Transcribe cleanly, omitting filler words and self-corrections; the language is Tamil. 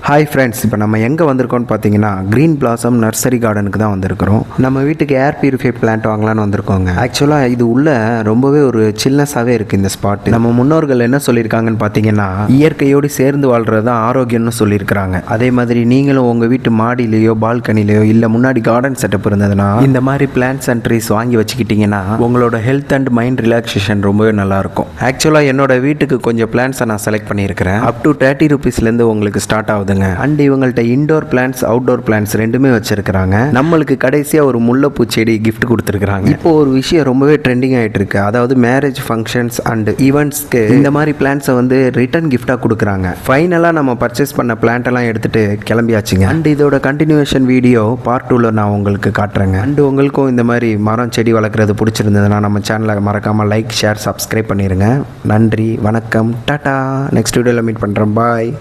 ஹாய் ஃப்ரெண்ட்ஸ், இப்போ நம்ம எங்கே வந்திருக்கோம்னு பார்த்தீங்கன்னா க்ரீன் பிளாசம் நர்சரி கார்டனுக்கு தான் வந்திருக்கிறோம். நம்ம வீட்டுக்கு ஏர் பியூரிஃபை பிளான்ட் வாங்கலான்னு வந்திருக்கோங்க. ஆக்சுவலாக இது உள்ள ரொம்பவே ஒரு சில்னஸாகவே இருக்குது இந்த ஸ்பாட். நம்ம முன்னோர்கள் என்ன சொல்லியிருக்காங்கன்னு பார்த்தீங்கன்னா, இயற்கையோடு சேர்ந்து வாழ்கிறது தான் ஆரோக்கியம்னு சொல்லியிருக்கிறாங்க. அதே மாதிரி நீங்களும் உங்கள் வீட்டு மாடியிலையோ பால்கனிலையோ இல்லை முன்னாடி கார்டன் செட்டப் இருந்ததுன்னா இந்த மாதிரி பிளான்ட்ஸ் அண்ட் ட்ரீஸ் வாங்கி வச்சுக்கிட்டிங்கன்னா உங்களோட ஹெல்த் அண்ட் மைண்ட் ரிலாக்ஸேஷன் ரொம்பவே நல்லாயிருக்கும். ஆக்சுவலாக என்னோட வீட்டுக்கு கொஞ்சம் பிளான்ட்ஸை நான் செலக்ட் பண்ணியிருக்கிறேன். அப் டு 30 rupeesலேருந்து உங்களுக்கு ஸ்டார்ட் ஆகுதுங்க. அண்ட் இவங்கள்ட்ட இன்டோர் பிளான்ட்ஸ் அவுட்டோர் பிளான்ட்ஸ் ரெண்டுமே வச்சிருக்காங்க. நம்மளுக்கு கடைசியா ஒரு முல்லைப்பூ செடி கிஃப்ட் கொடுத்துருக்காங்க. இப்போ ஒரு விஷயம் ரொம்பவே ட்ரெண்டிங் ஆயிட்டு இருக்கு. அதாவது மேரேஜ் ஃபங்க்ஷன்ஸ் அண்ட் ஈவெண்ட்ஸ்க்கு இந்த மாதிரி பிளான்ட்ஸை வந்து ரிட்டர்ன் கிஃப்டா கொடுக்குறாங்க. ஃபைனலா நம்ம பர்ச்சேஸ் பண்ண பிளான்ட் எல்லாம் எடுத்துட்டு கிளம்பியாச்சுங்க. அண்ட் இதோட கண்டினியூஷன் வீடியோ பார்ட் 2ல நான் உங்களுக்கு காட்டுறேங்க. அண்ட் உங்களுக்கும் இந்த மாதிரி மரம் செடி வளர்க்குறது பிடிச்சிருந்ததுன்னா நம்ம சேனலை மறக்காம லைக் ஷேர் சப்ஸ்கிரைப் பண்ணிருங்க. நன்றி, வணக்கம், டாடா. நெக்ஸ்ட் வீடியோவில் மீட் பண்றேன். பாய்.